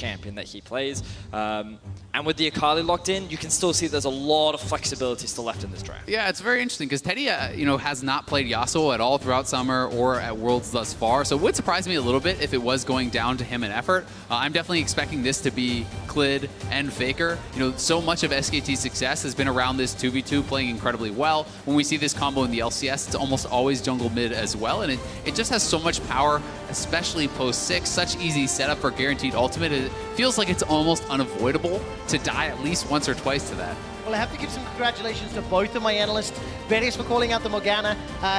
champion that he plays. And with the Akali locked in, you can still see there's a lot of flexibility still left in this draft. Yeah, it's very interesting because Teddy, has not played Yasuo at all throughout summer or at Worlds thus far. So it would surprise me a little bit if it was going down to him in effort. I'm definitely expecting this to be Clid and Faker. So much of SKT's success has been around this 2v2 playing incredibly well. When we see this combo in the LCS, it's almost always jungle mid as well. And it just has so much power, especially post 6. Such easy setup for guaranteed ultimate. It feels like it's almost unavoidable to die at least once or twice to that. Well, I have to give some congratulations to both of my analysts. Vedius for calling out the Morgana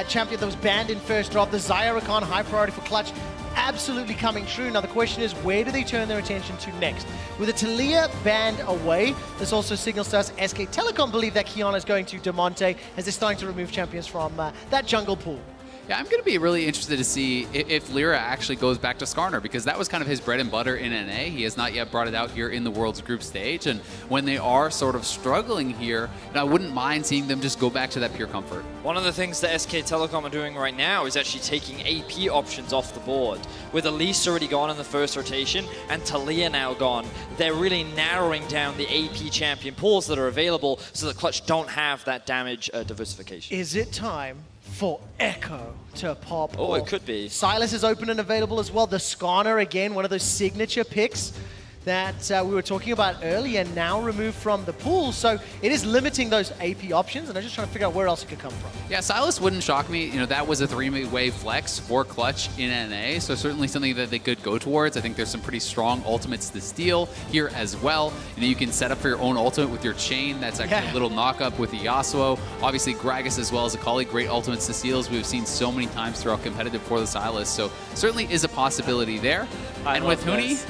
champion that was banned in first drop. The Xayah Rakan high priority for clutch. Absolutely coming true. Now the question is, where do they turn their attention to next? With the Talia banned away, this also signals to us SK Telecom believe that Qiyana is going to Damonte as they're starting to remove champions from that jungle pool. Yeah, I'm going to be really interested to see if Lira actually goes back to Skarner, because that was kind of his bread and butter in NA. He has not yet brought it out here in the World's group stage, and when they are sort of struggling here, I wouldn't mind seeing them just go back to that pure comfort. One of the things that SK Telecom are doing right now is actually taking AP options off the board. With Elise already gone in the first rotation and Talia now gone, they're really narrowing down the AP champion pools that are available so that Clutch don't have that damage diversification. Is it time for Echo to pop? Oh, it could be. Silas is open and available as well. The Skarner, again, one of those signature picks that we were talking about earlier, now removed from the pool. So it is limiting those AP options, and I'm just trying to figure out where else it could come from. Yeah, Silas wouldn't shock me. That was a 3-way flex for Clutch in NA, so certainly something that they could go towards. I think there's some pretty strong ultimates to steal here as well. You can set up for your own ultimate with your chain. That's actually a little knock-up with the Yasuo. Obviously, Gragas as well as Akali, great ultimates to steal, as we've seen so many times throughout competitive for the Silas. So certainly is a possibility there. And with Huni,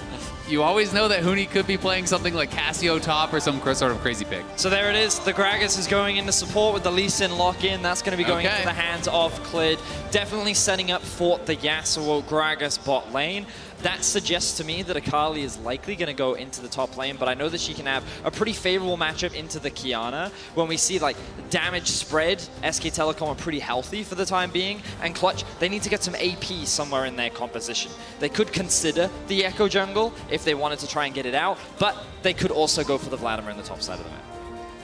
you always know that Huni could be playing something like Cassio top or some sort of crazy pick. So there it is. The Gragas is going into support with the Lee Sin lock-in. That's going to be going into the hands of Clid. Definitely setting up for the Yasuo Gragas bot lane. That suggests to me that Akali is likely going to go into the top lane, but I know that she can have a pretty favorable matchup into the Qiyana. When we see like damage spread, SK Telecom are pretty healthy for the time being, and Clutch, they need to get some AP somewhere in their composition. They could consider the Echo jungle if they wanted to try and get it out, but they could also go for the Vladimir in the top side of the map.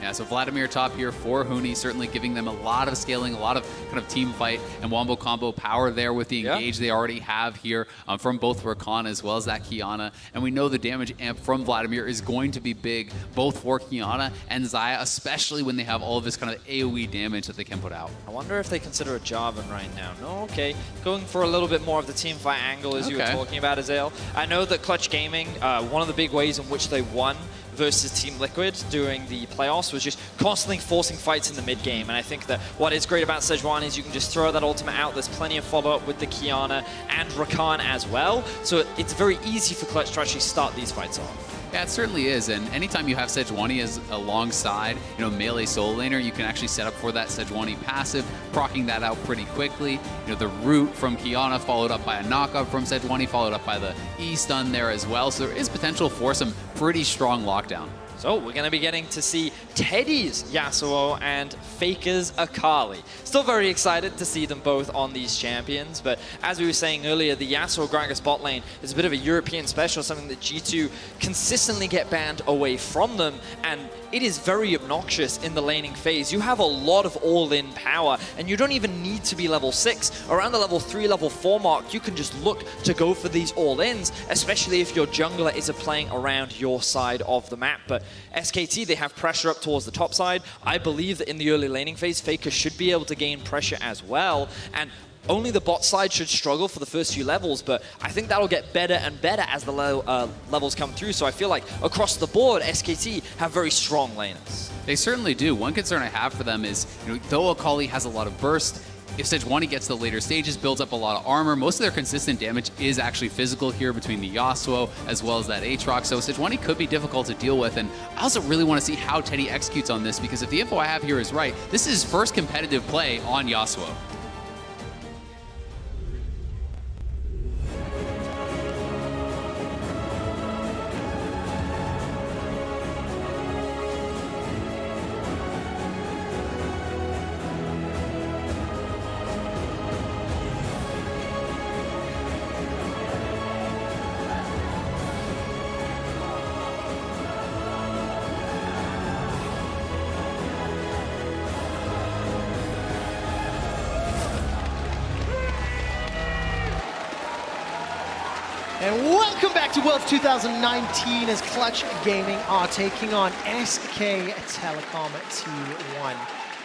Yeah, so Vladimir top here for Huni, certainly giving them a lot of scaling, a lot of kind of team fight and wombo combo power there with the engage they already have here from both Rakan as well as that Qiyana. And we know the damage amp from Vladimir is going to be big, both for Qiyana and Xayah, especially when they have all of this kind of AoE damage that they can put out. I wonder if they consider a Jarvan right now. No, okay. Going for a little bit more of the team fight angle as you were talking about, Azael. I know that Clutch Gaming, one of the big ways in which they won versus Team Liquid during the playoffs was just constantly forcing fights in the mid game. And I think that what is great about Sejuani is you can just throw that ultimate out. There's plenty of follow-up with the Qiyana and Rakan as well. So it's very easy for Clutch to actually start these fights off. Yeah, it certainly is, and anytime you have Sejuani as alongside, melee solo laner, you can actually set up for that Sejuani passive, proccing that out pretty quickly. The root from Qiyana followed up by a knockup from Sejuani, followed up by the E-stun there as well, so there is potential for some pretty strong lockdown. So we're going to be getting to see Teddy's Yasuo and Faker's Akali. Still very excited to see them both on these champions, but as we were saying earlier, the Yasuo Gragas bot lane is a bit of a European special, something that G2 consistently get banned away from them, and it is very obnoxious in the laning phase. You have a lot of all-in power, and you don't even need to be level 6. Around the level 3, level 4 mark, you can just look to go for these all-ins, especially if your jungler is playing around your side of the map. But SKT, they have pressure up towards the top side. I believe that in the early laning phase, Faker should be able to gain pressure as well, and only the bot side should struggle for the first few levels, but I think that'll get better and better as the levels come through. So I feel like across the board, SKT have very strong laners. They certainly do. One concern I have for them is, though Akali has a lot of burst, if Sejuani gets to the later stages, builds up a lot of armor, most of their consistent damage is actually physical here between the Yasuo as well as that Aatrox. So Sejuani could be difficult to deal with, and I also really want to see how Teddy executes on this, because if the info I have here is right, this is his first competitive play on Yasuo. And welcome back to Worlds 2019 as Clutch Gaming are taking on SK Telecom T1.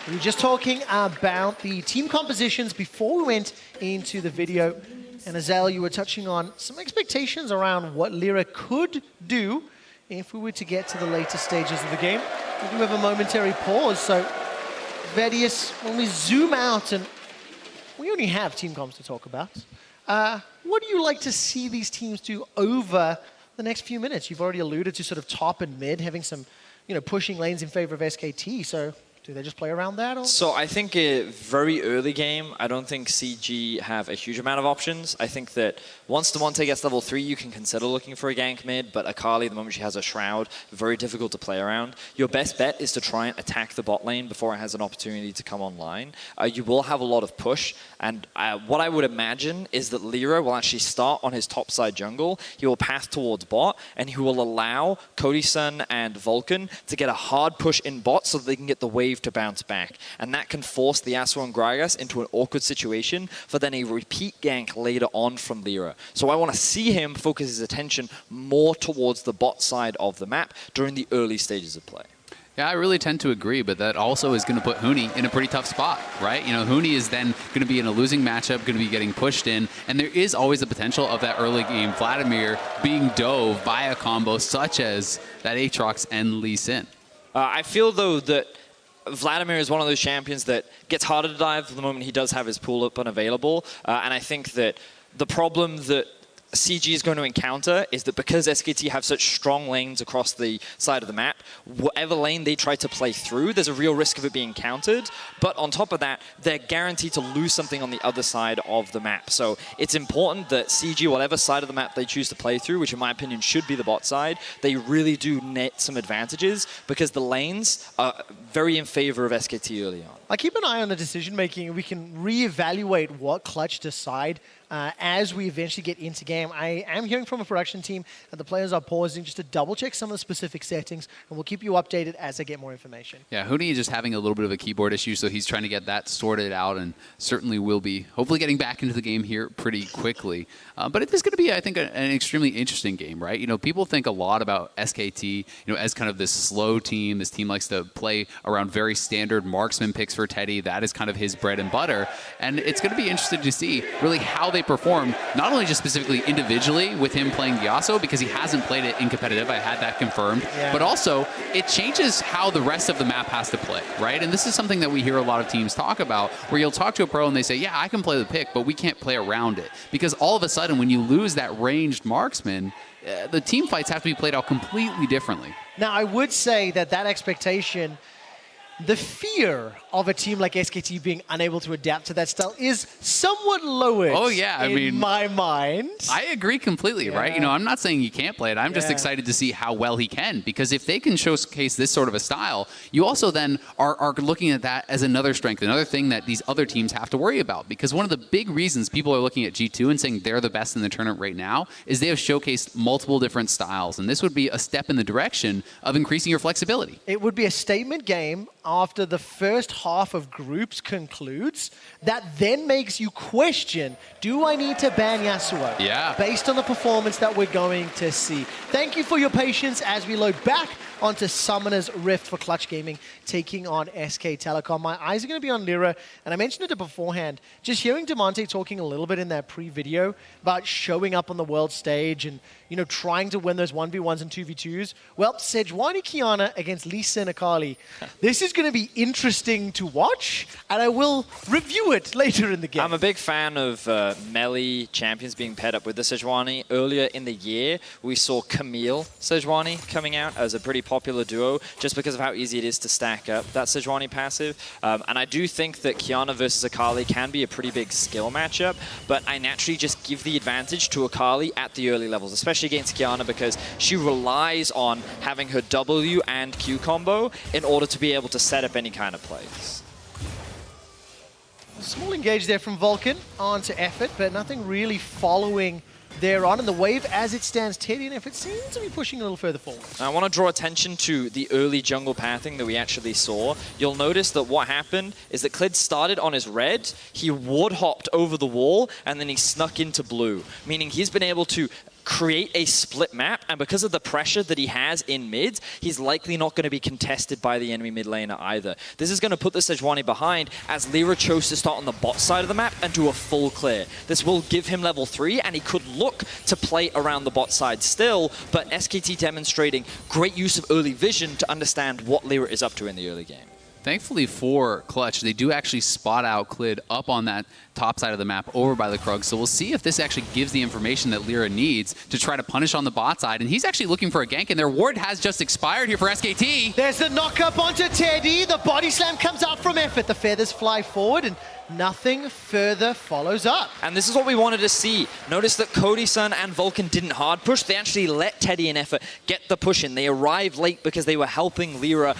We were just talking about the team compositions before we went into the video. And Azael, you were touching on some expectations around what Lira could do if we were to get to the later stages of the game. We do have a momentary pause, so Vedius, when we zoom out, and we only have team comps to talk about, what do you like to see these teams do over the next few minutes? You've already alluded to sort of top and mid having some, pushing lanes in favor of SKT. So do they just play around that? Or? So I think a very early game, I don't think CG have a huge amount of options. I think that once Damonte gets level 3, you can consider looking for a gank mid, but Akali, the moment she has a Shroud, very difficult to play around. Your best bet is to try and attack the bot lane before it has an opportunity to come online. You will have a lot of push, and what I would imagine is that Lira will actually start on his top side jungle, he will path towards bot, and he will allow Cody Sun and Vulcan to get a hard push in bot so that they can get the wave to bounce back. And that can force the Yasuo and Gragas into an awkward situation for then a repeat gank later on from Lira. So I want to see him focus his attention more towards the bot side of the map during the early stages of play. Yeah, I really tend to agree, but that also is going to put Huni in a pretty tough spot, right? Huni is then going to be in a losing matchup, going to be getting pushed in, and there is always the potential of that early game Vladimir being dove by a combo such as that Aatrox and Lee Sin. I feel, though, that Vladimir is one of those champions that gets harder to dive the moment he does have his pool up unavailable, and I think that the problem that CG is going to encounter is that because SKT have such strong lanes across the side of the map, whatever lane they try to play through, there's a real risk of it being countered. But on top of that, they're guaranteed to lose something on the other side of the map. So it's important that CG, whatever side of the map they choose to play through, which in my opinion should be the bot side, they really do net some advantages because the lanes are very in favor of SKT early on. I keep an eye on the decision making, and we can reevaluate what Clutch decide as we eventually get into game. I am hearing from a production team that the players are pausing just to double check some of the specific settings, and we'll keep you updated as I get more information. Yeah, Huni is just having a little bit of a keyboard issue, so he's trying to get that sorted out, and certainly will be hopefully getting back into the game here pretty quickly. But it is going to be, I think, an extremely interesting game, right? People think a lot about SKT, as kind of this slow team. This team likes to play around very standard marksman picks for Teddy. That is kind of his bread and butter, and it's going to be interesting to see really how they perform, not only just specifically individually with him playing Yasuo, because he hasn't played it in competitive, I had that confirmed, but also it changes how the rest of the map has to play, right? And this is something that we hear a lot of teams talk about, where you'll talk to a pro and they say, yeah, I can play the pick, but we can't play around it. Because all of a sudden, when you lose that ranged marksman, the team fights have to be played out completely differently. Now, I would say that expectation, the fear of a team like SKT being unable to adapt to that style is somewhat lowered. Oh yeah, in my mind. I agree completely, right? I'm not saying you can't play it. I'm just excited to see how well he can, because if they can showcase this sort of a style, you also then are looking at that as another strength, another thing that these other teams have to worry about. Because one of the big reasons people are looking at G2 and saying they're the best in the tournament right now is they have showcased multiple different styles, and this would be a step in the direction of increasing your flexibility. It would be a statement game after the first half of groups concludes, that then makes you question, do I need to ban Yasuo? Yeah. Based on the performance that we're going to see. Thank you for your patience as we load back onto Summoner's Rift for Clutch Gaming, taking on SK Telecom. My eyes are going to be on Lira, and I mentioned it beforehand. Just hearing Damonte talking a little bit in that pre-video about showing up on the world stage and, trying to win those 1v1s and 2v2s. Well, Sejuani Qiyana against Lee Sin Akali. This is going to be interesting to watch, and I will review it later in the game. I'm a big fan of melee champions being paired up with the Sejuani. Earlier in the year, we saw Camille Sejuani coming out as a pretty popular duo, just because of how easy it is to stack up that Sejuani passive. And I do think that Qiyana versus Akali can be a pretty big skill matchup, but I naturally just give the advantage to Akali at the early levels, especially against Qiyana, because she relies on having her W and Q combo in order to be able to set up any kind of plays. A small engage there from Vulcan onto Effort, but nothing really following there on. And the wave, as it stands, Teddy and Effort seems to be pushing a little further forward. I want to draw attention to the early jungle pathing that we actually saw. You'll notice that what happened is that Clid started on his red, he ward hopped over the wall, and then he snuck into blue, meaning he's been able to create a split map, and because of the pressure that he has in mids, he's likely not going to be contested by the enemy mid laner either. This is going to put the Sejuani behind, as Lira chose to start on the bot side of the map and do a full clear. This will give him level 3, and he could look to play around the bot side still, but SKT demonstrating great use of early vision to understand what Lira is up to in the early game. Thankfully for Clutch, they do actually spot out Clid up on that top side of the map over by the Krug. So we'll see if this actually gives the information that Lira needs to try to punish on the bot side. And he's actually looking for a gank, and their ward has just expired here for SKT. There's the knock-up onto Teddy. The body slam comes out from Effort. The feathers fly forward, and nothing further follows up. And this is what we wanted to see. Notice that Cody Sun and Vulcan didn't hard push. They actually let Teddy and Effort get the push in. They arrived late because they were helping Lira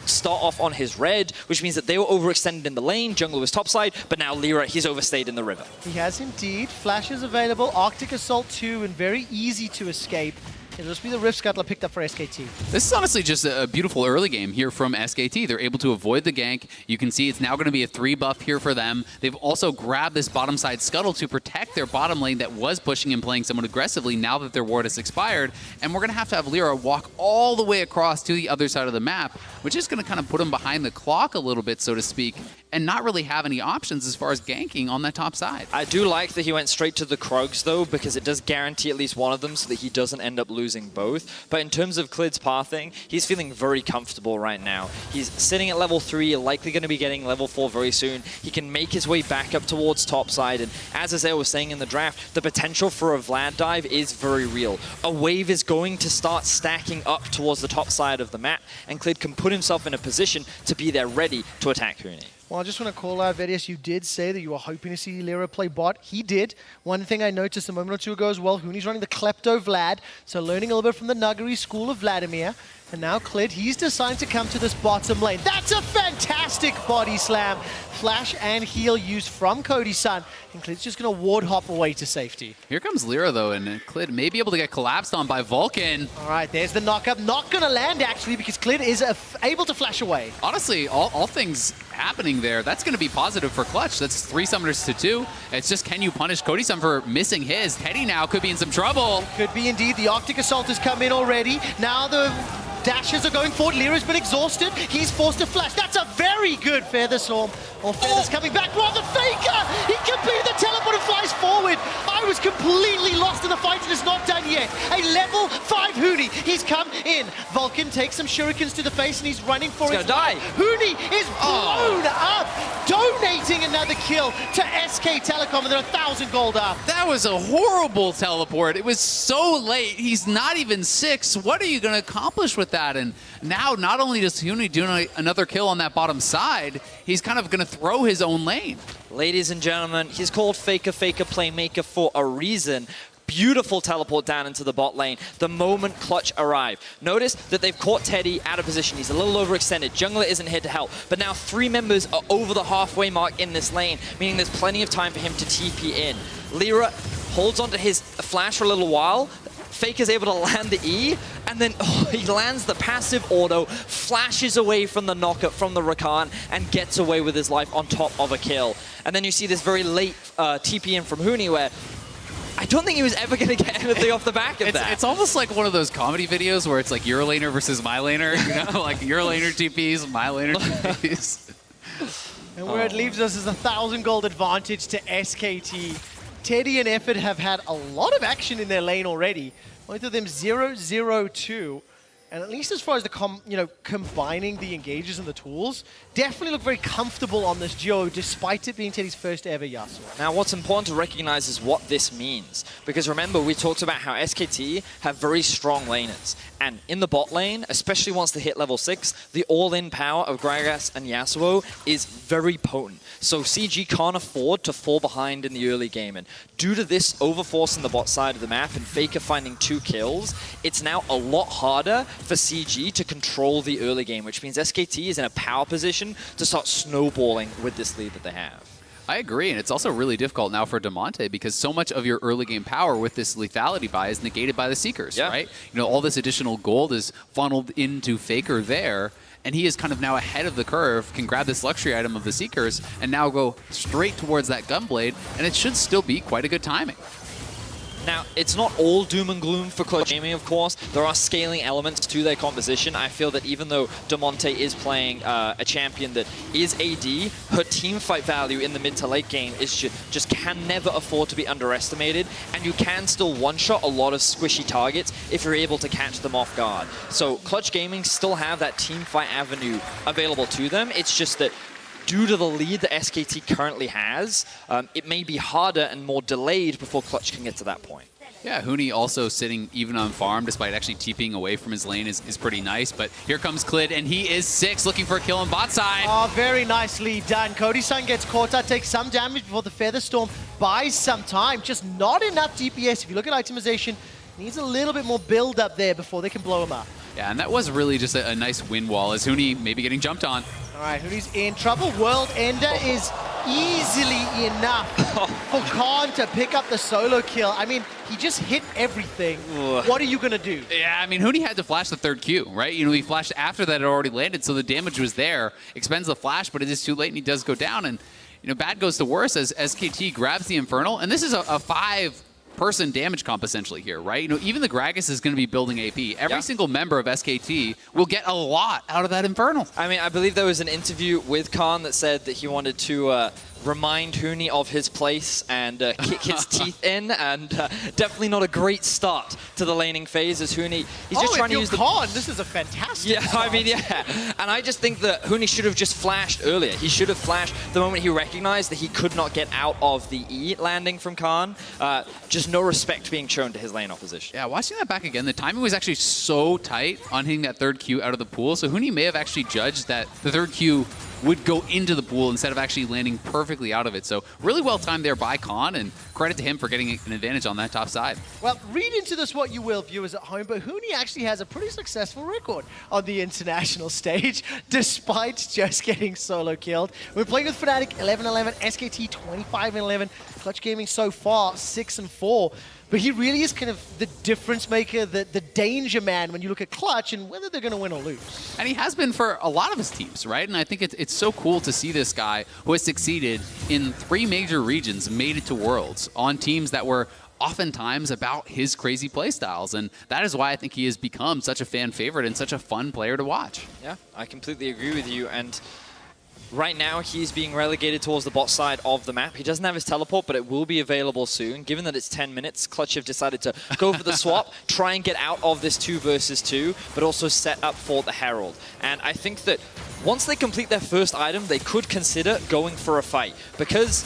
start off on his red, which means that they were overextended in the lane. Jungle was topside, but now Lira, he's overstayed in the river. He has indeed. Flashes available. Arctic Assault 2, and very easy to escape. It'll just be the Rift Scuttler picked up for SKT. This is honestly just a beautiful early game here from SKT. They're able to avoid the gank. You can see it's now going to be a 3 buff here for them. They've also grabbed this bottom side scuttle to protect their bottom lane that was pushing and playing somewhat aggressively now that their ward has expired. And we're going to have Lira walk all the way across to the other side of the map, which is going to kind of put them behind the clock a little bit, so to speak, and not really have any options as far as ganking on that top side. I do like that he went straight to the Krugs, though, because it does guarantee at least one of them so that he doesn't end up losing both. But in terms of Clid's pathing, he's feeling very comfortable right now. He's sitting at level 3, likely going to be getting level 4 very soon. He can make his way back up towards topside, and as Azael was saying in the draft, the potential for a Vlad dive is very real. A wave is going to start stacking up towards the top side of the map, and Clid can put himself in a position to be there ready to attack Huni. Well, I just want to call out, Vedius, you did say that you were hoping to see Lira play bot. He did. One thing I noticed a moment or two ago as well, Huni's running the Klepto Vlad, so learning a little bit from the Nuggery school of Vladimir. And now Clid, he's decided to come to this bottom lane. That's a fantastic body slam. Flash and heal used from Cody Sun. And Clid's just going to ward hop away to safety. Here comes Lira, though, and Clid may be able to get collapsed on by Vulcan. All right, there's the knock-up. Not going to land, actually, because Clid is able to flash away. Honestly, all things happening there, that's going to be positive for Clutch. That's 3 summoners to 2. It's just, can you punish Cody Sun for missing his? Teddy now could be in some trouble. Could be indeed. The Arctic Assault has come in already. Now the dashes are going forward. Lira's been exhausted. He's forced to flash. That's a very good Feather Storm. Or Feathers coming back. Rather Faker! He completed the teleport and flies forward. I was completely lost in the fight, and it's not done yet. A level 5 Huni. He's come in. Vulcan takes some shurikens to the face, and he's running for his life. Huni is blown up, donating another kill to SK Telecom, and they're 1,000 gold up. That was a horrible teleport. It was so late. He's not even 6. What are you going to accomplish with that? And now, not only does Huni do another kill on that bottom side, he's kind of going to throw his own lane. Ladies and gentlemen, he's called Faker Playmaker for a reason. Beautiful teleport down into the bot lane the moment Clutch arrive. Notice that they've caught Teddy out of position. He's a little overextended. Jungler isn't here to help. But now 3 members are over the halfway mark in this lane, meaning there's plenty of time for him to TP in. Lira holds onto his flash for a little while. Faker's able to land the E, and then he lands the passive auto, flashes away from the knockup from the Rakan, and gets away with his life on top of a kill. And then you see this very late TP in from Huni, where I don't think he was ever going to get anything off the back of that. It's almost like one of those comedy videos where it's like your laner versus my laner, you know, like your laner TPs, my laner TPs. And where it leaves us is 1,000 gold advantage to SKT. Teddy and Effort have had a lot of action in their lane already. Both of them 0-0-2. And at least as far as the combining the engages and the tools, definitely look very comfortable on this duo, despite it being Teddy's first ever Yasuo. Now, what's important to recognize is what this means. Because remember, we talked about how SKT have very strong laners. And in the bot lane, especially once they hit level 6, the all-in power of Gragas and Yasuo is very potent. So CG can't afford to fall behind in the early game. And due to this overforce in the bot side of the map and Faker finding 2 kills, it's now a lot harder for CG to control the early game, which means SKT is in a power position to start snowballing with this lead that they have. I agree, and it's also really difficult now for Damonte because so much of your early game power with this lethality buy is negated by the Seekers, right? You know, all this additional gold is funneled into Faker there, and he is kind of now ahead of the curve, can grab this luxury item of the Seekers, and now go straight towards that Gunblade, and it should still be quite a good timing. Now, it's not all doom and gloom for Clutch Gaming, of course. There are scaling elements to their composition. I feel that even though Damonte is playing a champion that is AD, her team fight value in the mid to late game is just can never afford to be underestimated, and you can still one-shot a lot of squishy targets if you're able to catch them off guard. So Clutch Gaming still have that team fight avenue available to them. It's just that due to the lead that SKT currently has, it may be harder and more delayed before Clutch can get to that point. Yeah, Huni also sitting even on farm despite actually TPing away from his lane is pretty nice. But here comes Clid, and he is 6, looking for a kill on bot side. Oh, very nicely done. Cody Sun gets caught out, takes some damage before the Feather Storm buys some time. Just not enough DPS. If you look at itemization, needs a little bit more build up there before they can blow him up. Yeah, and that was really just a nice wind wall as Huni maybe getting jumped on. All right, Huni's in trouble. World Ender is easily enough for Khan to pick up the solo kill. I mean, he just hit everything. What are you going to do? Yeah, I mean, Huni had to flash the 3rd Q, right? You know, he flashed after that it already landed, so the damage was there. Expends the flash, but it is too late, and he does go down. And, you know, bad goes to worse as SKT grabs the Infernal. And this is a 5-person damage comp essentially here, right? You know, even the Gragas is going to be building AP. Every single member of SKT will get a lot out of that Infernal. I mean, I believe there was an interview with Khan that said that he wanted to remind Huni of his place and kick his teeth in, and definitely not a great start to the laning phase as Huni, he's just trying to use Khan, this is a fantastic start. I mean, and I just think that Huni should have just flashed earlier. He should have flashed the moment he recognized that he could not get out of the E landing from Khan. Just no respect being shown to his lane opposition. Yeah, watching that back again, the timing was actually so tight on hitting that 3rd Q out of the pool, so Huni may have actually judged that the 3rd Q would go into the pool instead of actually landing perfectly out of it. So really well timed there by Khan, and credit to him for getting an advantage on that top side. Well, read into this what you will, viewers at home, but Huni actually has a pretty successful record on the international stage, despite just getting solo killed. We're playing with Fnatic 11-11, SKT 25-11, Clutch Gaming so far 6-4. But he really is kind of the difference maker, the danger man when you look at Clutch and whether they're going to win or lose. And he has been for a lot of his teams, right? And I think it's so cool to see this guy who has succeeded in 3 major regions, made it to Worlds on teams that were oftentimes about his crazy playstyles. And that is why I think he has become such a fan favorite and such a fun player to watch. Yeah, I completely agree with you. And right now, he's being relegated towards the bot side of the map. He doesn't have his teleport, but it will be available soon. Given that it's 10 minutes, Clutch have decided to go for the swap, try and get out of this 2 versus 2, but also set up for the Herald. And I think that once they complete their first item, they could consider going for a fight. Because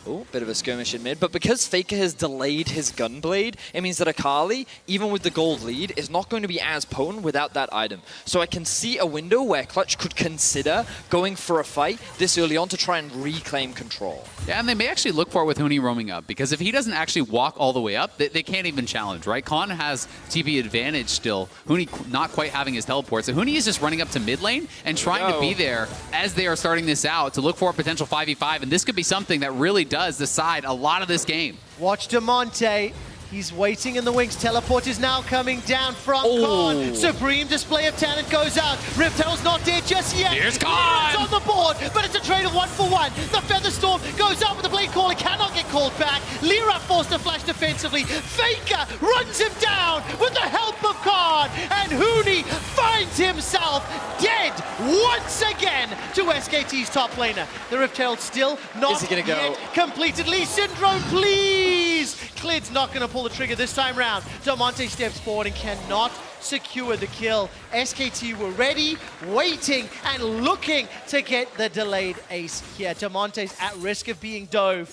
oh, bit of a skirmish in mid. But because Faker has delayed his Gunblade, it means that Akali, even with the gold lead, is not going to be as potent without that item. So I can see a window where Clutch could consider going for a fight this early on to try and reclaim control. Yeah, and they may actually look for it with Huni roaming up, because if he doesn't actually walk all the way up, they can't even challenge, right? Khan has TP advantage still. Huni not quite having his teleport. So Huni is just running up to mid lane and trying to be there as they are starting this out to look for a potential 5v5. And this could be something that really does decide a lot of this game. Watch Damonte. He's waiting in the wings. Teleport is now coming down from Khan. Supreme display of talent goes out. Rift Herald's not dead just yet. Here's Khan! It's on the board, but it's a trade of 1-for-1. The Feather Storm goes out with the Blade Caller, cannot get called back. Lira forced to flash defensively. Faker runs him down with the help of Khan. And Huni finds himself dead once again to SKT's top laner. The Rift Herald still not yet completed. Lee Syndrome, please! Clid's not going to pull the trigger this time round. Damonte steps forward and cannot secure the kill. SKT were ready, waiting, and looking to get the delayed ace here. Damonte's at risk of being dove.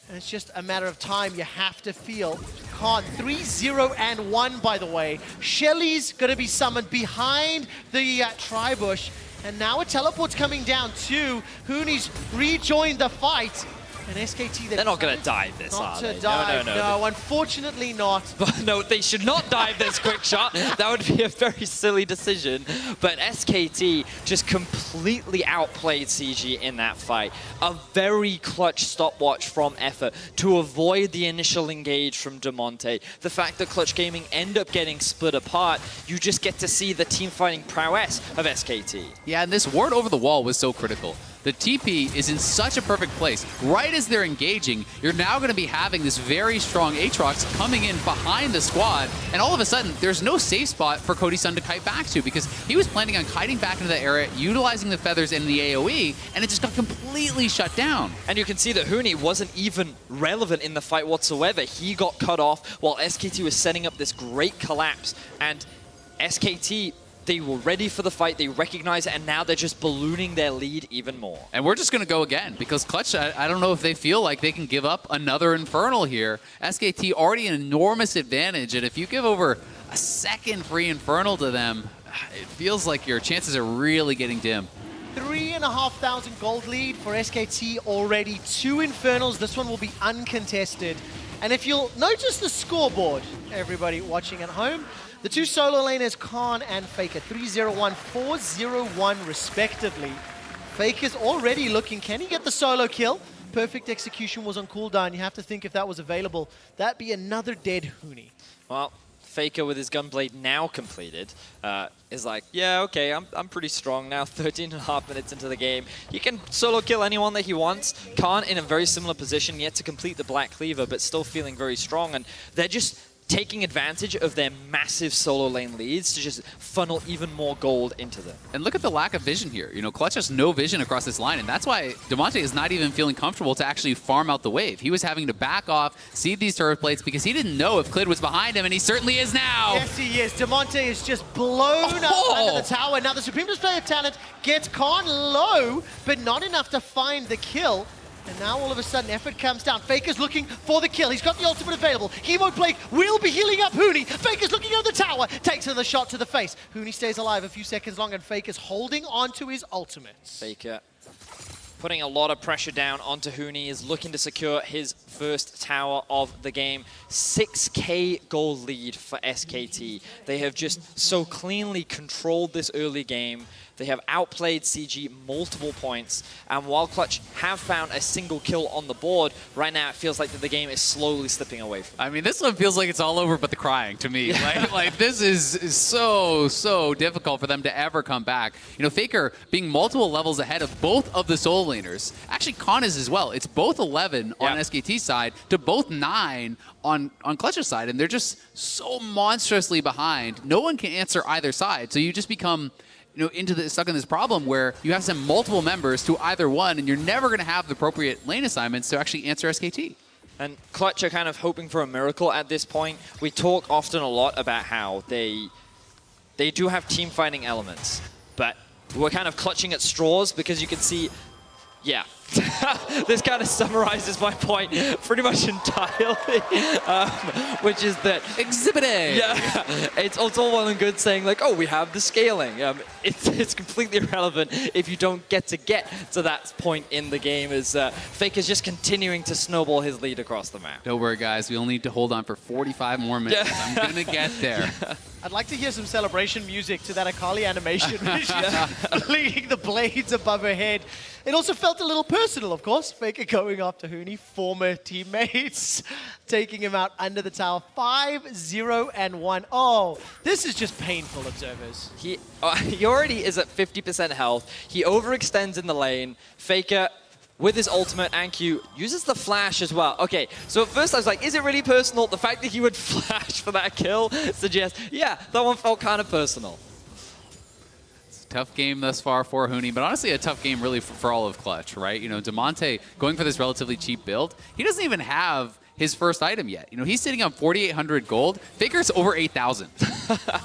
And it's just a matter of time. You have to feel. Khan 3-0-1, by the way. Shelly's going to be summoned behind the Tribush. And now a teleport's coming down too. Huni's rejoined the fight. And SKT, they're not going to dive this, are they? No, unfortunately not. But no, they should not dive this quick shot. That would be a very silly decision. But SKT just completely outplayed CG in that fight. A very clutch stopwatch from Effort to avoid the initial engage from Damonte. The fact that Clutch Gaming end up getting split apart, you just get to see the team fighting prowess of SKT. Yeah, and this ward over the wall was so critical. the TP is in such a perfect place. Right as they're engaging, you're now going to be having this very strong Aatrox coming in behind the squad, and all of a sudden, there's no safe spot for Cody Sun to kite back to because he was planning on kiting back into the area, utilizing the feathers and the AoE, and it just got completely shut down. And you can see that Huni wasn't even relevant in the fight whatsoever. He got cut off while SKT was setting up this great collapse, and SKT, they were ready for the fight, they recognize it, and now they're just ballooning their lead even more. And we're just going to go again, because Clutch, I don't know if they feel like they can give up another Infernal here. SKT already an enormous advantage, and if you give over a second free Infernal to them, it feels like your chances are really getting dim. 3,500 gold lead for SKT already. 2 Infernals, this one will be uncontested. And if you'll notice the scoreboard, everybody watching at home, the 2 solo laners, Khan and Faker, 3-0-1, 4-0-1 respectively. Faker's already looking, can he get the solo kill? Perfect execution was on cooldown. You have to think if that was available, that'd be another dead Huni. Well, Faker with his Gunblade now completed is like, yeah, okay, I'm pretty strong now, 13.5 minutes into the game. He can solo kill anyone that he wants. Khan in a very similar position, yet to complete the Black Cleaver, but still feeling very strong. And they're just taking advantage of their massive solo lane leads to just funnel even more gold into them. And look at the lack of vision here. You know, Clutch has no vision across this line, and that's why Damonte is not even feeling comfortable to actually farm out the wave. He was having to back off, seed these turret plates, because he didn't know if Clid was behind him, and he certainly is now. Yes, he is. Damonte is just blown up under the tower. Now the Supreme Display of Talent gets Khan low, but not enough to find the kill. And now all of a sudden effort comes down. Faker's looking for the kill. He's got the ultimate available. Hemoplague will be healing up Huni. Faker's looking at the tower. Takes another shot to the face. Huni stays alive a few seconds longer, and Faker's holding on to his ultimates. Faker putting a lot of pressure down onto Huni, is looking to secure his first tower of the game. 6k gold lead for SKT. They have just so cleanly controlled this early game. They have outplayed CG multiple points, and while Clutch have found a single kill on the board, right now it feels like that the game is slowly slipping away from them. I mean, this one feels like it's all over but the crying to me. Like this is so difficult for them to ever come back. You know, Faker being multiple levels ahead of both of the solo laners. Actually, Khan is as well. It's both 11 on SKT's side to both 9 on Clutch's side, and they're just so monstrously behind. No one can answer either side, so you just become, you know, stuck in this problem where you have to send multiple members to either one, and you're never going to have the appropriate lane assignments to actually answer SKT. And Clutch are kind of hoping for a miracle at this point. We talk often a lot about how they do have team fighting elements, but we're kind of clutching at straws because you can see, yeah. This kind of summarizes my point pretty much entirely, which is that Exhibit A. Yeah, it's all well and good saying like, oh, we have the scaling. It's completely irrelevant if you don't get to that point in the game, as Faker's just continuing to snowball his lead across the map. Don't worry, guys. We only need to hold on for 45 more minutes. I'm going to get there. I'd like to hear some celebration music to that Akali animation, which is leading the blades above her head. It also felt a little personal, of course. Faker going after Huni, former teammates, taking him out under the tower. 5-0-1. Oh, this is just painful, observers. He already is at 50% health. He overextends in the lane. Faker, with his ultimate and Q, uses the flash as well. Okay, so at first I was like, is it really personal? The fact that he would flash for that kill suggests, yeah, that one felt kind of personal. Tough game thus far for Huni, but honestly a tough game really for all of Clutch, right? You know, Damonte going for this relatively cheap build. He doesn't even have his first item yet. You know, he's sitting on 4,800 gold. Faker's over 8,000.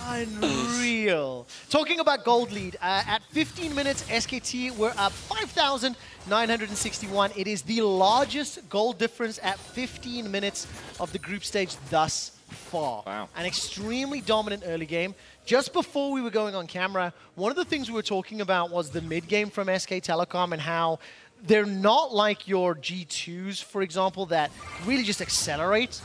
Unreal. Talking about gold lead, at 15 minutes, SKT were up 5,961. It is the largest gold difference at 15 minutes of the group stage thus far. Wow. An extremely dominant early game. Just before we were going on camera, one of the things we were talking about was the mid game from SK Telecom and how they're not like your G2s, for example, that really just accelerate.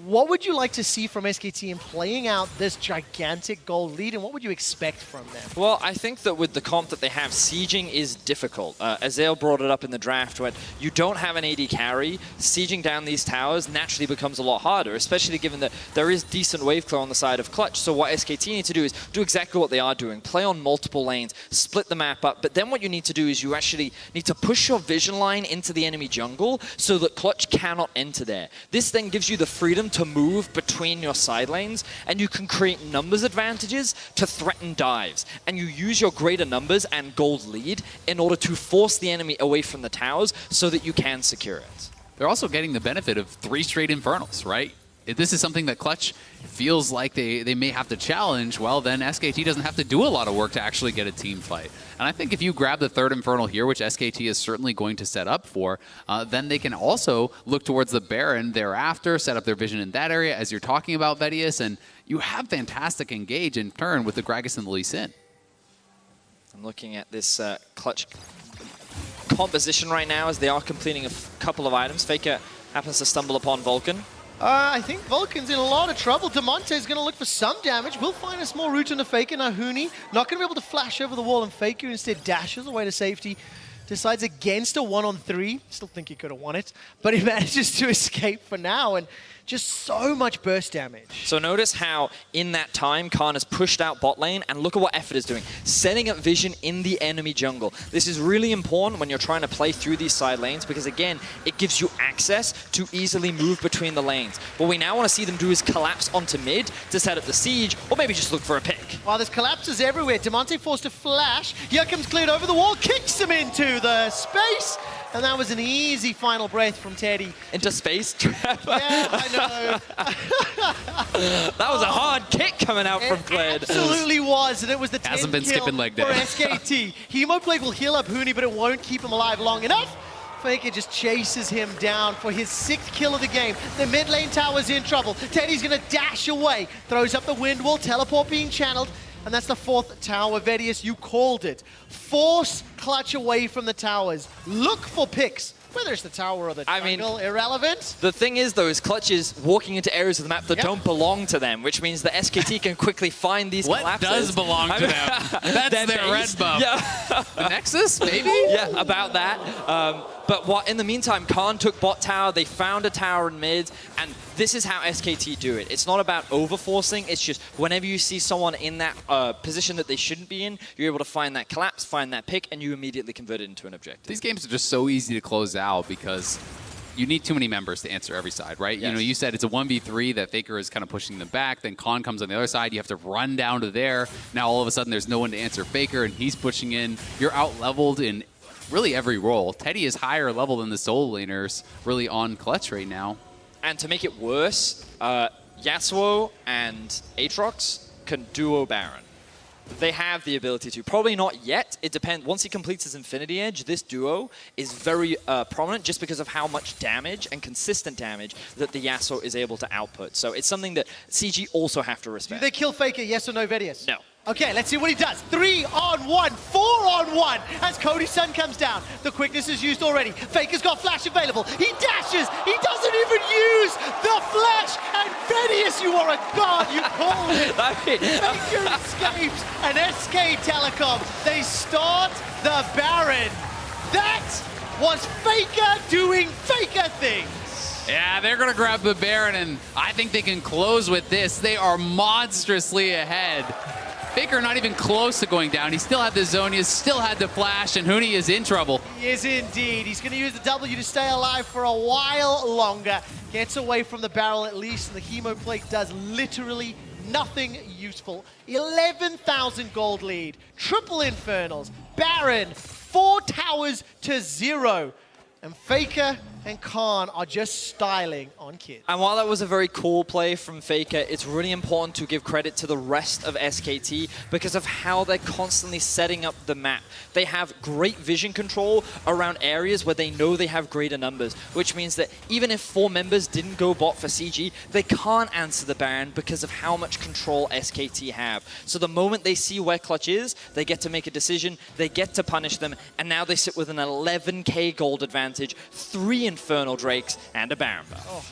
What would you like to see from SKT in playing out this gigantic gold lead, and what would you expect from them? Well, I think that with the comp that they have, sieging is difficult. Azael brought it up in the draft when you don't have an AD carry, sieging down these towers naturally becomes a lot harder, especially given that there is decent wave clear on the side of Clutch. So what SKT need to do is do exactly what they are doing, play on multiple lanes, split the map up, but then what you need to do is you actually need to push your vision line into the enemy jungle so that Clutch cannot enter there. This then gives you the freedom to move between your side lanes, and you can create numbers advantages to threaten dives. And you use your greater numbers and gold lead in order to force the enemy away from the towers so that you can secure it. They're also getting the benefit of 3 straight Infernals, right? If this is something that Clutch feels like they may have to challenge, well, then SKT doesn't have to do a lot of work to actually get a team fight. And I think if you grab the 3rd Infernal here, which SKT is certainly going to set up for, then they can also look towards the Baron thereafter, set up their vision in that area, as you're talking about, Vedius, and you have fantastic engage in turn with the Gragas and the Lee Sin. I'm looking at this Clutch composition right now as they are completing a couple of items. Faker happens to stumble upon Vulcan. I think Vulcan's in a lot of trouble. Damonte is going to look for some damage. We'll find a small route on the Faker. Now Huni not going to be able to flash over the wall, and Faker instead dashes away to safety. Decides against a 1-on-3. Still think he could have won it, but he manages to escape for now, and just so much burst damage. So notice how in that time Khan has pushed out bot lane, and look at what Effort is doing, setting up vision in the enemy jungle. This is really important when you're trying to play through these side lanes, because again, it gives you access to easily move between the lanes. What we now want to see them do is collapse onto mid to set up the siege, or maybe just look for a pick. While there's collapses everywhere, Damonte forced to flash. Here comes Clid over the wall, kicks him into the space. And that was an easy final breath from Teddy. Into space? Yeah, I know. That was a hard kick coming out from Clid. Absolutely was, and it was the 10th Hasn't been kill skipping leg day. for SKT. Hemoplague will heal up Huni, but it won't keep him alive long enough. Faker just chases him down for his 6th kill of the game. The mid lane tower's in trouble. Teddy's gonna dash away, throws up the wind wall, teleport being channeled, and that's the 4th tower. Vedius, you called it. Force Clutch away from the towers. Look for picks. Whether it's the tower or the jungle, irrelevant. The thing is, though, is Clutch is walking into areas of the map that don't belong to them, which means that SKT can quickly find these collapses. What does belong to them? That's their red buff. Yeah. The Nexus, maybe? Yeah, about that. But what in the meantime, Khan took bot tower, they found a tower in mid, and this is how SKT do it. It's not about overforcing, it's just whenever you see someone in that position that they shouldn't be in, you're able to find that collapse, find that pick, and you immediately convert it into an objective. These games are just so easy to close out because you need too many members to answer every side, right? Yes. You know, you said it's a 1v3 that Faker is kind of pushing them back, then Khan comes on the other side, you have to run down to there. Now all of a sudden there's no one to answer Faker, and he's pushing in. You're out-leveled in really every role. Teddy is higher level than the solo laners really on Clutch right now. And to make it worse, Yasuo and Aatrox can duo Baron. They have the ability to. Probably not yet. It depends. Once he completes his Infinity Edge, this duo is very prominent just because of how much damage and consistent damage that the Yasuo is able to output. So it's something that CG also have to respect. Do they kill Faker, yes or no, Vedius? No. Okay, let's see what he does. 3-on-1, 4-on-1 as Cody Sun comes down. The quickness is used already. Faker's got flash available. He dashes. He doesn't even use the flash. And Vedius, you are a god. You called it. Faker escapes. And SK Telecom, they start the Baron. That was Faker doing Faker things. Yeah, they're going to grab the Baron, and I think they can close with this. They are monstrously ahead. Faker not even close to going down. He still had the zone, he still had the flash, and Huni is in trouble. He is indeed. He's going to use the W to stay alive for a while longer. Gets away from the barrel at least, and the Hemoplague does literally nothing useful. 11,000 gold lead, triple Infernals, Baron, 4 towers to 0. And Faker and Khan are just styling on kids. And while that was a very cool play from Faker, it's really important to give credit to the rest of SKT because of how they're constantly setting up the map. They have great vision control around areas where they know they have greater numbers, which means that even if 4 members didn't go bot for CG, they can't answer the Baron because of how much control SKT have. So the moment they see where Clutch is, they get to make a decision, they get to punish them, and now they sit with an 11k gold advantage, 3 Infernal Drakes, and a Baron buff. Oh,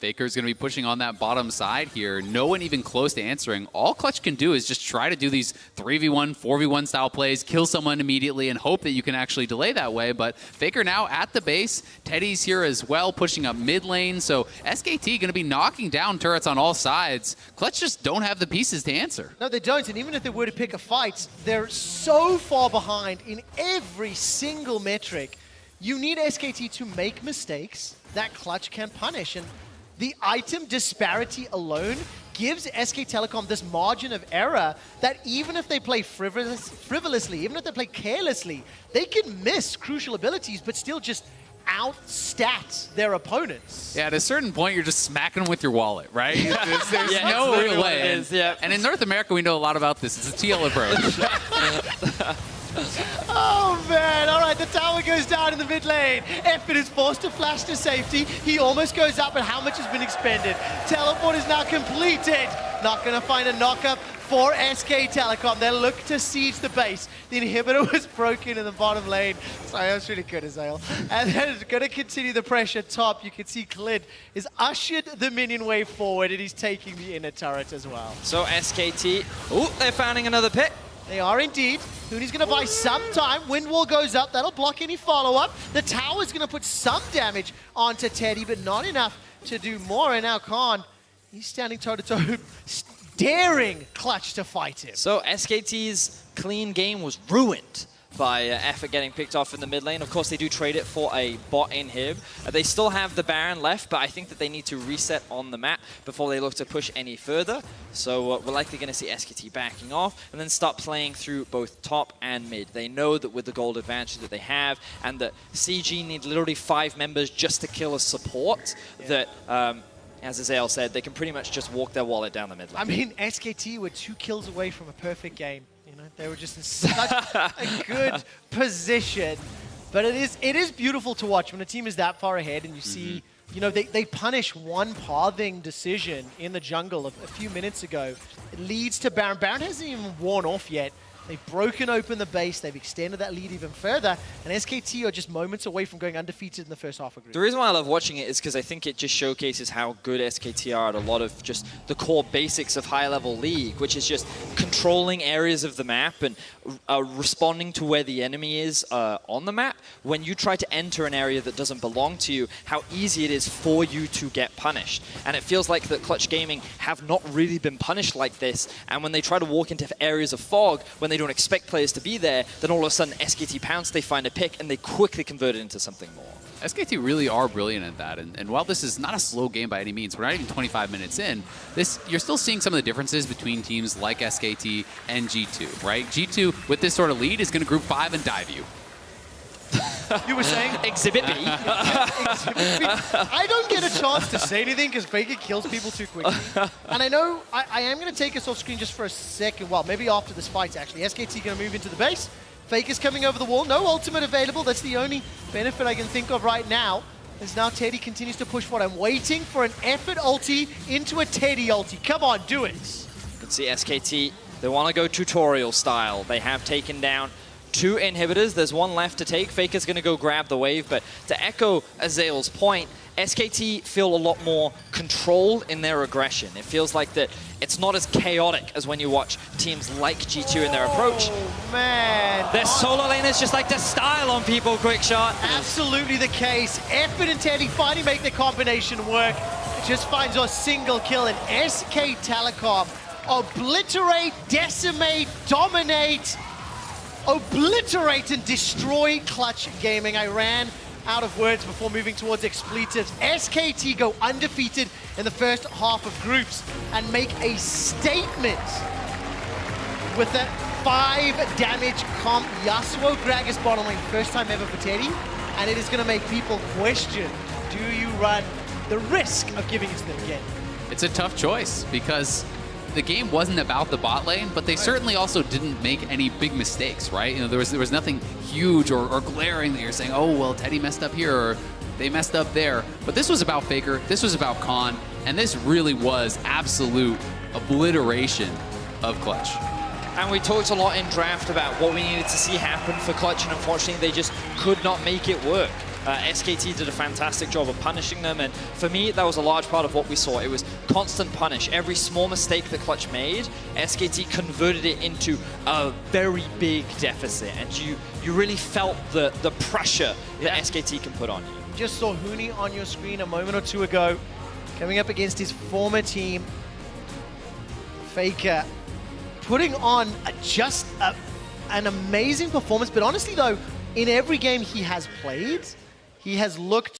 Faker's going to be pushing on that bottom side here. No one even close to answering. All Clutch can do is just try to do these 3v1, 4v1 style plays, kill someone immediately, and hope that you can actually delay that way. But Faker now at the base. Teddy's here as well, pushing up mid lane. So SKT going to be knocking down turrets on all sides. Clutch just don't have the pieces to answer. No, they don't. And even if they were to pick a fight, they're so far behind in every single metric. You need SKT to make mistakes that Clutch can punish. And the item disparity alone gives SK Telecom this margin of error that even if they play frivolously, even if they play carelessly, they can miss crucial abilities but still just outstat their opponents. Yeah, at a certain point, you're just smacking them with your wallet, right? There's Yeah, no it's real way. is, yeah. And in North America, we know a lot about this. It's a TL approach. Oh man, all right, the tower goes down in the mid lane. Effort is forced to flash to safety. He almost goes up, but how much has been expended? Teleport is now completed. Not gonna find a knockup for SK Telecom. They look to siege the base. The inhibitor was broken in the bottom lane. Sorry, that was really good, Azael. And then it's gonna continue the pressure top. You can see Clid is ushered the minion wave forward, and he's taking the inner turret as well. So SKT, oh, they're finding another pick. They are indeed. Huni's going to buy some time. Wind wall goes up. That'll block any follow-up. The tower's going to put some damage onto Teddy, but not enough to do more. And now Khan, he's standing toe-to-toe, daring Clutch to fight him. So SKT's clean game was ruined by Effort getting picked off in the mid lane. Of course, they do trade it for a bot inhib. They still have the Baron left, but I think that they need to reset on the map before they look to push any further. So we're likely going to see SKT backing off and then start playing through both top and mid. They know that with the gold advantage that they have and that CG need literally 5 members just to kill a support, that as Azael said, they can pretty much just walk their wallet down the mid lane. I mean, SKT were 2 kills away from a perfect game. You know, they were just in such a good position. But it is beautiful to watch when a team is that far ahead and you see, you know, they punish one pathing decision in the jungle a few minutes ago. It leads to Baron. Baron hasn't even worn off yet. They've broken open the base. They've extended that lead even further. And SKT are just moments away from going undefeated in the first half of group. The reason why I love watching it is because I think it just showcases how good SKT are at a lot of just the core basics of high-level League, which is just controlling areas of the map and responding to where the enemy is on the map. When you try to enter an area that doesn't belong to you, how easy it is for you to get punished. And it feels like that Clutch Gaming have not really been punished like this. And when they try to walk into areas of fog, when they don't expect players to be there, then all of a sudden SKT pounce, they find a pick, and they quickly convert it into something more. SKT really are brilliant at that, and while this is not a slow game by any means, we're not even 25 minutes in, you're still seeing some of the differences between teams like SKT and G2, right? G2, with this sort of lead, is going to group 5 and dive you. You were saying? Exhibit B. Exhibit B. I don't get a chance to say anything because Faker kills people too quickly. And I know I am going to take us off screen just for a second. Well, maybe after this fight, actually. SKT going to move into the base. Faker's coming over the wall. No ultimate available. That's the only benefit I can think of right now. As now Teddy continues to push forward. I'm waiting for an Effort ulti into a Teddy ulti. Come on, do it. You can see SKT, they want to go tutorial style. They have taken down 2 inhibitors. There's 1 left to take. Faker's going to go grab the wave, but to echo Azael's point, SKT feel a lot more controlled in their aggression. It feels like that it's not as chaotic as when you watch teams like G2 in their approach. Oh, man. Their solo laners just like to style on people, QuickShot. Absolutely the case. Effort and Teddy finally make the combination work. It just finds a single kill, and SK Telecom obliterate, decimate, dominate, obliterate and destroy Clutch Gaming. I ran out of words before moving towards expletives. SKT go undefeated in the first half of groups and make a statement with that 5 damage comp. Yasuo Gragas bottom lane, first time ever for Teddy, and it is going to make people question, do you run the risk of giving it to them again? It's a tough choice because the game wasn't about the bot lane, but they certainly also didn't make any big mistakes, right? You know, there was nothing huge or glaring that you're saying, oh, well, Teddy messed up here or they messed up there. But this was about Faker, this was about Khan, and this really was absolute obliteration of Clutch. And we talked a lot in draft about what we needed to see happen for Clutch, and unfortunately they just could not make it work. SKT did a fantastic job of punishing them, and for me, that was a large part of what we saw. It was constant punish. Every small mistake that Clutch made, SKT converted it into a very big deficit, and you really felt the pressure that SKT can put on you. Just saw Huni on your screen a moment or two ago, coming up against his former team. Faker putting on an amazing performance, but honestly though, in every game he has played, he has looked